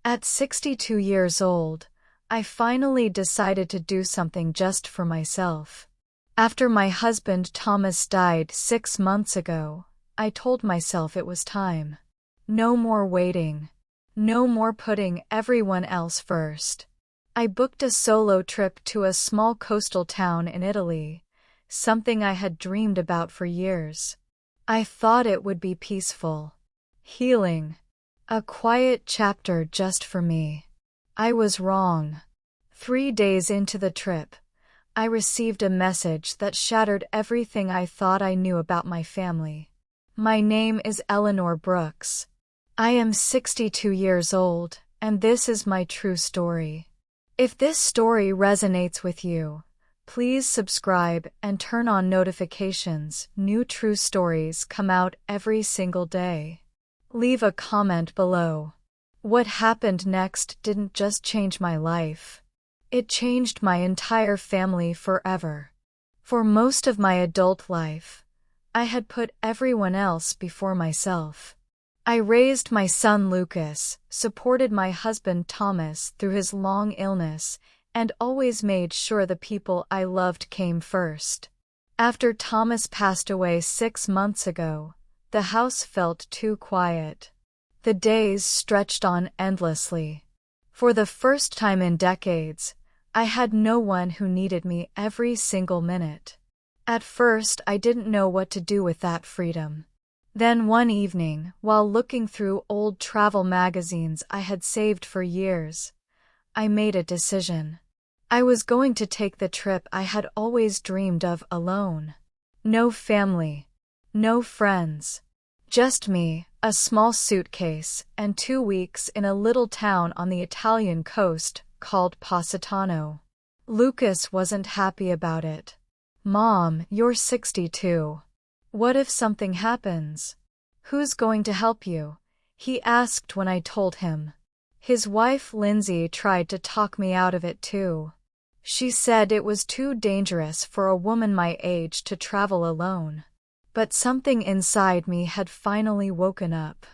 At 62 years old, I finally decided to do something just for myself. After my husband Thomas died 6 months ago, I told myself it was time. No more waiting. No more putting everyone else first. I booked a solo trip to a small coastal town in Italy, something I had dreamed about for years. I thought it would be peaceful, healing, a quiet chapter just for me. I was wrong. 3 days into the trip, I received a message that shattered everything I thought I knew about my family. My name is Eleanor Brooks. I am 62 years old, and this is my true story. If this story resonates with you, please subscribe and turn on notifications. New true stories come out every single day. Leave a comment below. What happened next didn't just change my life. It changed my entire family forever. For most of my adult life, I had put everyone else before myself. I raised my son Lucas, supported my husband Thomas through his long illness, and always made sure the people I loved came first. After Thomas passed away 6 months ago, the house felt too quiet. The days stretched on endlessly. For the first time in decades, I had no one who needed me every single minute. At first, I didn't know what to do with that freedom. Then one evening, while looking through old travel magazines I had saved for years, I made a decision. I was going to take the trip I had always dreamed of alone. No family, no friends, just me, a small suitcase, and 2 weeks in a little town on the Italian coast called Positano. Lucas wasn't happy about it. "Mom, you're 62. What if something happens? Who's going to help you?" he asked when I told him. His wife Lindsay tried to talk me out of it too. She said it was too dangerous for a woman my age to travel alone. But something inside me had finally woken up.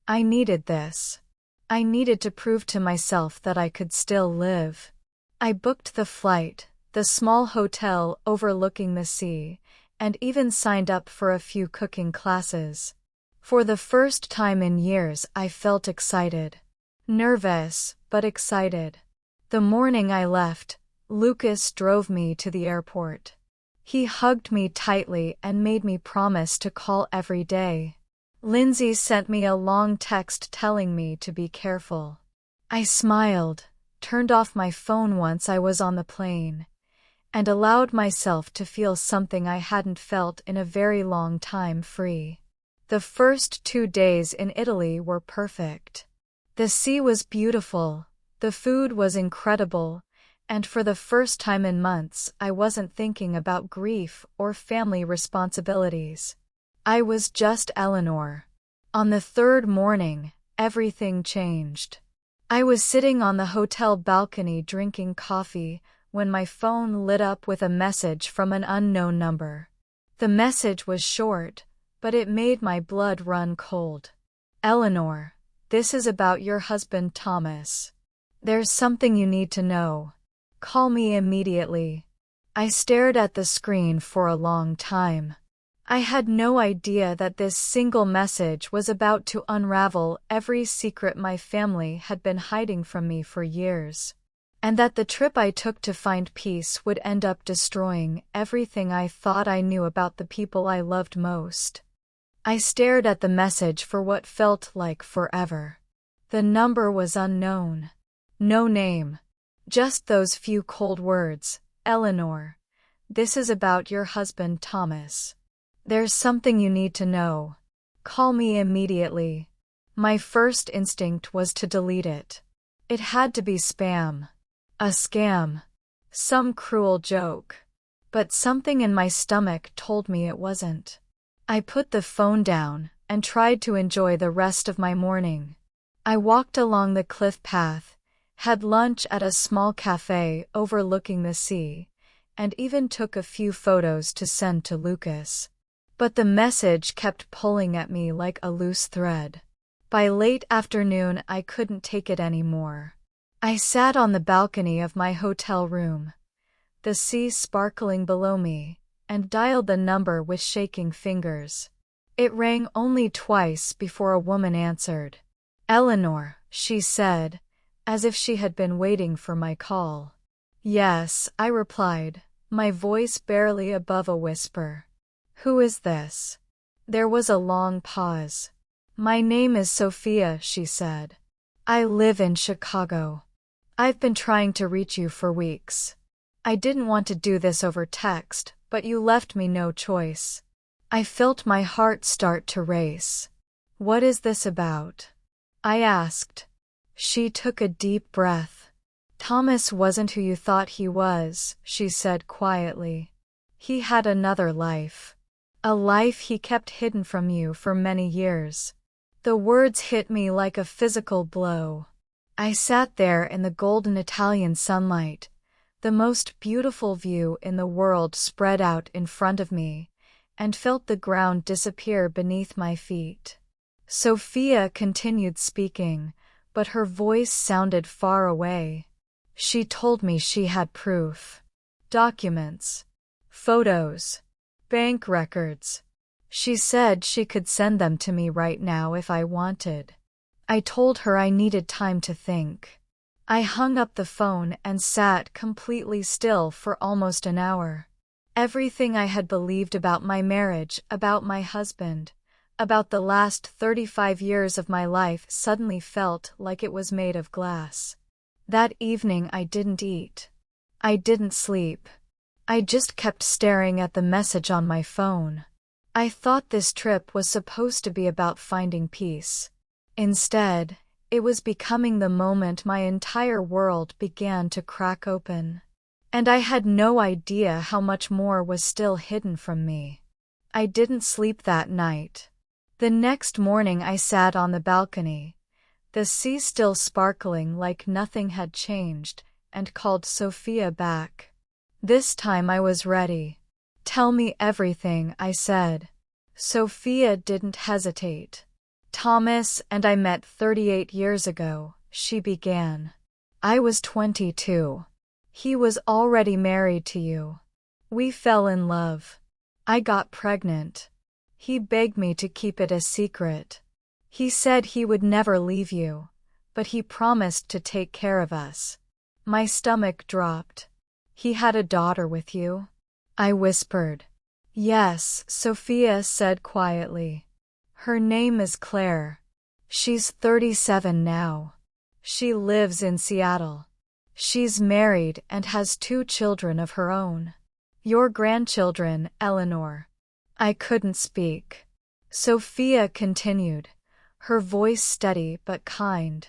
I needed this. I needed to prove to myself that I could still live. I booked the flight, the small hotel overlooking the sea, and even signed up for a few cooking classes. For the first time in years, I felt excited. Nervous, but excited. The morning I left, Lucas drove me to the airport. He hugged me tightly and made me promise to call every day. Lindsay sent me a long text telling me to be careful. I smiled, turned off my phone once I was on the plane, and allowed myself to feel something I hadn't felt in a very long time: free. The first 2 days in Italy were perfect. The sea was beautiful, the food was incredible, and for the first time in months I wasn't thinking about grief or family responsibilities. I was just Eleanor. On the 3rd morning, everything changed. I was sitting on the hotel balcony drinking coffee when my phone lit up with a message from an unknown number. The message was short, but it made my blood run cold. "Eleanor, this is about your husband Thomas. There's something you need to know. Call me immediately." I stared at the screen for a long time. I had no idea that this single message was about to unravel every secret my family had been hiding from me for years. And that the trip I took to find peace would end up destroying everything I thought I knew about the people I loved most. I stared at the message for what felt like forever. The number was unknown. No name. Just those few cold words: "Eleanor, this is about your husband Thomas. There's something you need to know. Call me immediately." My first instinct was to delete it. It had to be spam. A scam. Some cruel joke. But something in my stomach told me it wasn't. I put the phone down and tried to enjoy the rest of my morning. I walked along the cliff path, had lunch at a small cafe overlooking the sea, and even took a few photos to send to Lucas. But the message kept pulling at me like a loose thread. By late afternoon, I couldn't take it anymore. I sat on the balcony of my hotel room, the sea sparkling below me, and dialed the number with shaking fingers. It rang only twice before a woman answered. "Eleanor," she said, as if she had been waiting for my call. "Yes," I replied, my voice barely above a whisper. "Who is this?" There was a long pause. "My name is Sophia," she said. "I live in Chicago. I've been trying to reach you for weeks. I didn't want to do this over text, but you left me no choice." I felt my heart start to race. "What is this about?" I asked. She took a deep breath. "Thomas wasn't who you thought he was," she said quietly. "He had another life. A life he kept hidden from you for many years." The words hit me like a physical blow. I sat there in the golden Italian sunlight, the most beautiful view in the world spread out in front of me, and felt the ground disappear beneath my feet. Sophia continued speaking, but her voice sounded far away. She told me she had proof. Documents. Photos. Bank records. She said she could send them to me right now if I wanted. I told her I needed time to think. I hung up the phone and sat completely still for almost an hour. Everything I had believed about my marriage, about my husband, about the last 35 years of my life suddenly felt like it was made of glass. That evening I didn't eat. I didn't sleep. I just kept staring at the message on my phone. I thought this trip was supposed to be about finding peace. Instead, it was becoming the moment my entire world began to crack open. And I had no idea how much more was still hidden from me. I didn't sleep that night. The next morning I sat on the balcony, the sea still sparkling like nothing had changed, and called Sophia back. This time I was ready. "Tell me everything," I said. Sophia didn't hesitate. "Thomas and I met 38 years ago," she began. "I was 22. He was already married to you. We fell in love. I got pregnant. He begged me to keep it a secret. He said he would never leave you, but he promised to take care of us." My stomach dropped. "He had a daughter with you?" I whispered. "Yes," Sophia said quietly. "Her name is Claire. She's 37 now. She lives in Seattle. She's married and has 2 children of her own. Your grandchildren, Eleanor." I couldn't speak. Sophia continued, her voice steady but kind.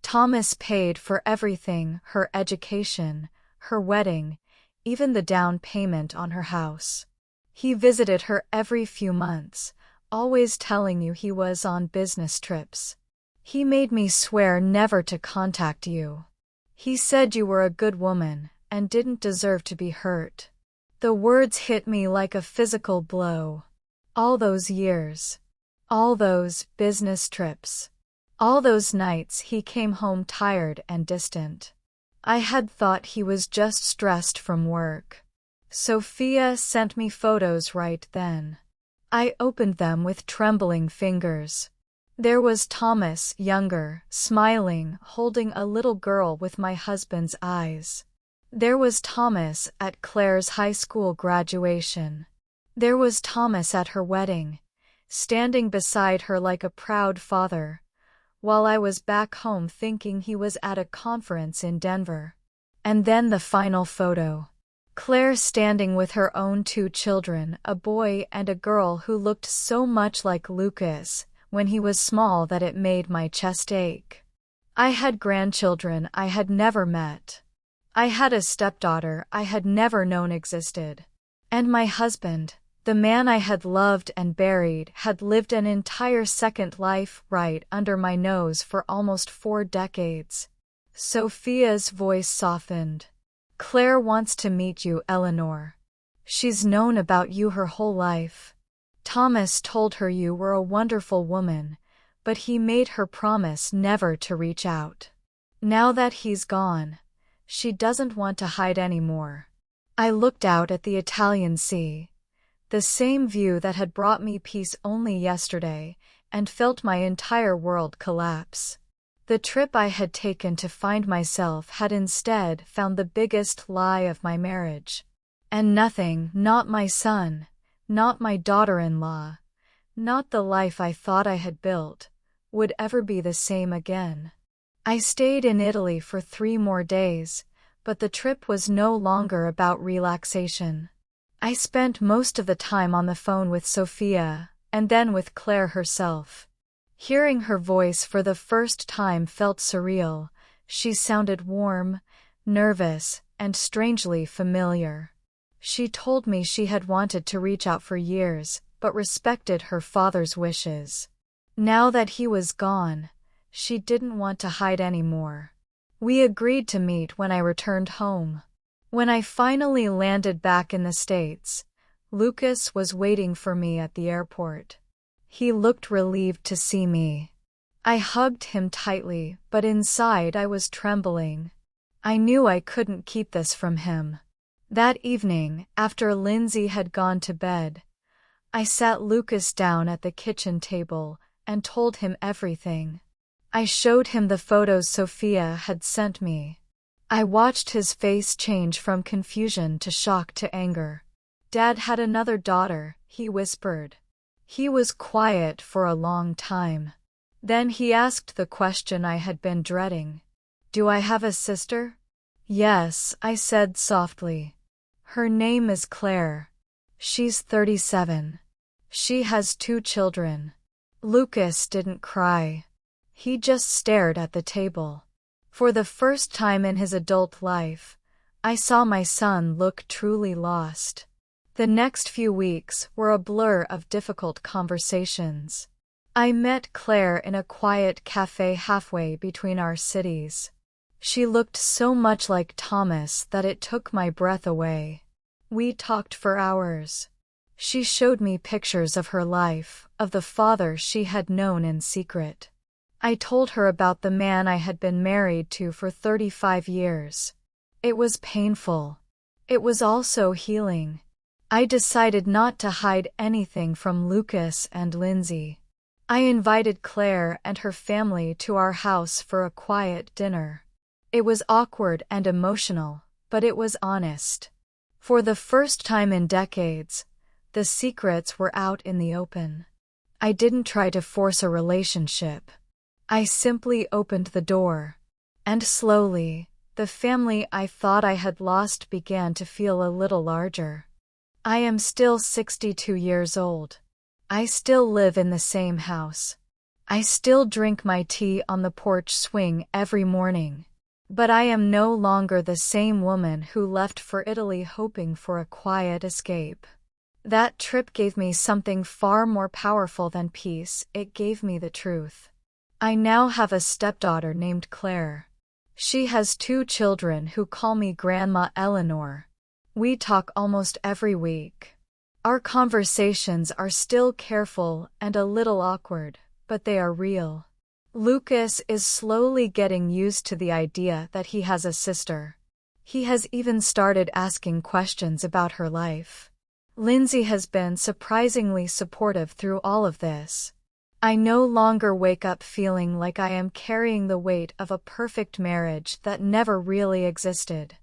"Thomas paid for everything, her education, her wedding, even the down payment on her house. He visited her every few months, always telling you he was on business trips. He made me swear never to contact you. He said you were a good woman and didn't deserve to be hurt." The words hit me like a physical blow. All those years. All those business trips. All those nights he came home tired and distant. I had thought he was just stressed from work. Sophia sent me photos right then. I opened them with trembling fingers. There was Thomas, younger, smiling, holding a little girl with my husband's eyes. There was Thomas at Claire's high school graduation. There was Thomas at her wedding, standing beside her like a proud father, while I was back home thinking he was at a conference in Denver. And then the final photo. Claire standing with her own 2 children, a boy and a girl who looked so much like Lucas when he was small that it made my chest ache. I had grandchildren I had never met. I had a stepdaughter I had never known existed. And my husband, the man I had loved and buried, had lived an entire second life right under my nose for almost 4 decades. Sophia's voice softened. "Claire wants to meet you, Eleanor. She's known about you her whole life. Thomas told her you were a wonderful woman, but he made her promise never to reach out. Now that he's gone, she doesn't want to hide anymore. I looked out at the Italian Sea, the same view that had brought me peace only yesterday, and felt my entire world collapse. The trip I had taken to find myself had instead found the biggest lie of my marriage. And nothing, not my son, not my daughter-in-law, not the life I thought I had built, would ever be the same again. I stayed in Italy for 3 more days, but the trip was no longer about relaxation. I spent most of the time on the phone with Sophia, and then with Claire herself. Hearing her voice for the first time felt surreal. She sounded warm, nervous, and strangely familiar. She told me she had wanted to reach out for years, but respected her father's wishes. Now that he was gone, she didn't want to hide anymore. We agreed to meet when I returned home. When I finally landed back in the States, Lucas was waiting for me at the airport. He looked relieved to see me. I hugged him tightly, but inside I was trembling. I knew I couldn't keep this from him. That evening, after Lindsay had gone to bed, I sat Lucas down at the kitchen table and told him everything. I showed him the photos Sophia had sent me. I watched his face change from confusion to shock to anger. "Dad had another daughter," he whispered. He was quiet for a long time. Then he asked the question I had been dreading. "Do I have a sister?" "Yes," I said softly. "Her name is Claire. She's 37. She has 2 children." Lucas didn't cry. He just stared at the table. For the first time in his adult life, I saw my son look truly lost. The next few weeks were a blur of difficult conversations. I met Claire in a quiet cafe halfway between our cities. She looked so much like Thomas that it took my breath away. We talked for hours. She showed me pictures of her life, of the father she had known in secret. I told her about the man I had been married to for 35 years. It was painful. It was also healing. I decided not to hide anything from Lucas and Lindsay. I invited Claire and her family to our house for a quiet dinner. It was awkward and emotional, but it was honest. For the first time in decades, the secrets were out in the open. I didn't try to force a relationship. I simply opened the door. And slowly, the family I thought I had lost began to feel a little larger. I am still 62 years old. I still live in the same house. I still drink my tea on the porch swing every morning. But I am no longer the same woman who left for Italy hoping for a quiet escape. That trip gave me something far more powerful than peace. It gave me the truth. I now have a stepdaughter named Claire. She has 2 children who call me Grandma Eleanor. We talk almost every week. Our conversations are still careful and a little awkward, but they are real. Lucas is slowly getting used to the idea that he has a sister. He has even started asking questions about her life. Lindsay has been surprisingly supportive through all of this. I no longer wake up feeling like I am carrying the weight of a perfect marriage that never really existed.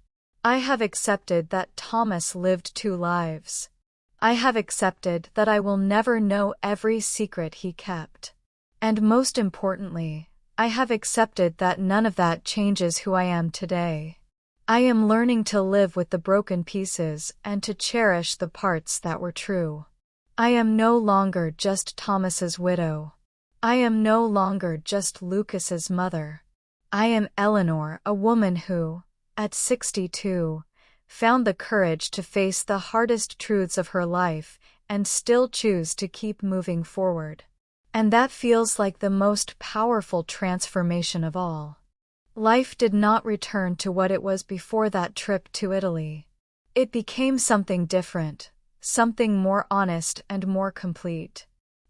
I have accepted that Thomas lived 2 lives. I have accepted that I will never know every secret he kept. And most importantly, I have accepted that none of that changes who I am today. I am learning to live with the broken pieces and to cherish the parts that were true. I am no longer just Thomas's widow. I am no longer just Lucas's mother. I am Eleanor, a woman who, at 62, found the courage to face the hardest truths of her life and still choose to keep moving forward. And that feels like the most powerful transformation of all. Life did not return to what it was before that trip to Italy. It became something different, something more honest and more complete.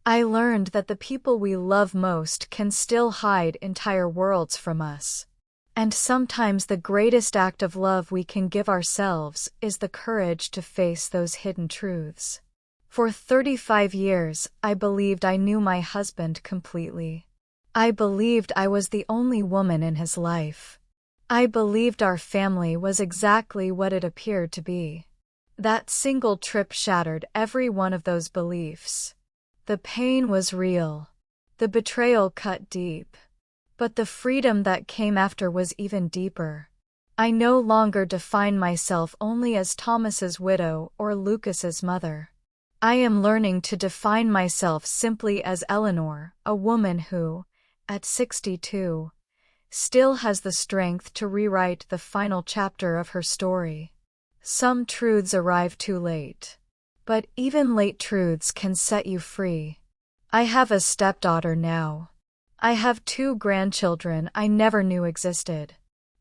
I learned that the people we love most can still hide entire worlds from us. And sometimes the greatest act of love we can give ourselves is the courage to face those hidden truths. For 35 years, I believed I knew my husband completely. I believed I was the only woman in his life. I believed our family was exactly what it appeared to be. That single trip shattered every one of those beliefs. The pain was real. The betrayal cut deep. But the freedom that came after was even deeper. I no longer define myself only as Thomas's widow or Lucas's mother. I am learning to define myself simply as Eleanor, a woman who, at 62, still has the strength to rewrite the final chapter of her story. Some truths arrive too late. But even late truths can set you free. I have a stepdaughter now. I have 2 grandchildren I never knew existed.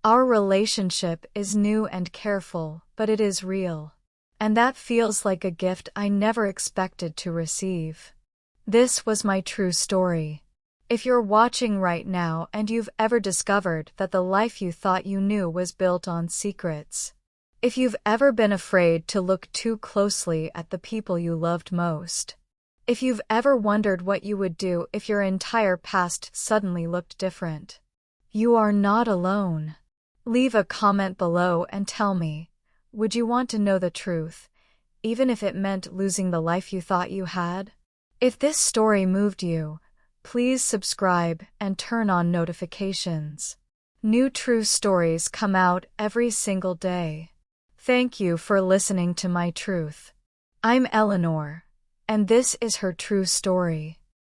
Our relationship is new and careful, but it is real. And that feels like a gift I never expected to receive. This was my true story. If you're watching right now and you've ever discovered that the life you thought you knew was built on secrets, if you've ever been afraid to look too closely at the people you loved most, if you've ever wondered what you would do if your entire past suddenly looked different, you are not alone. Leave a comment below and tell me, would you want to know the truth, even if it meant losing the life you thought you had? If this story moved you, please subscribe and turn on notifications. New true stories come out every single day. Thank you for listening to my truth. I'm Eleanor, and this is her true story.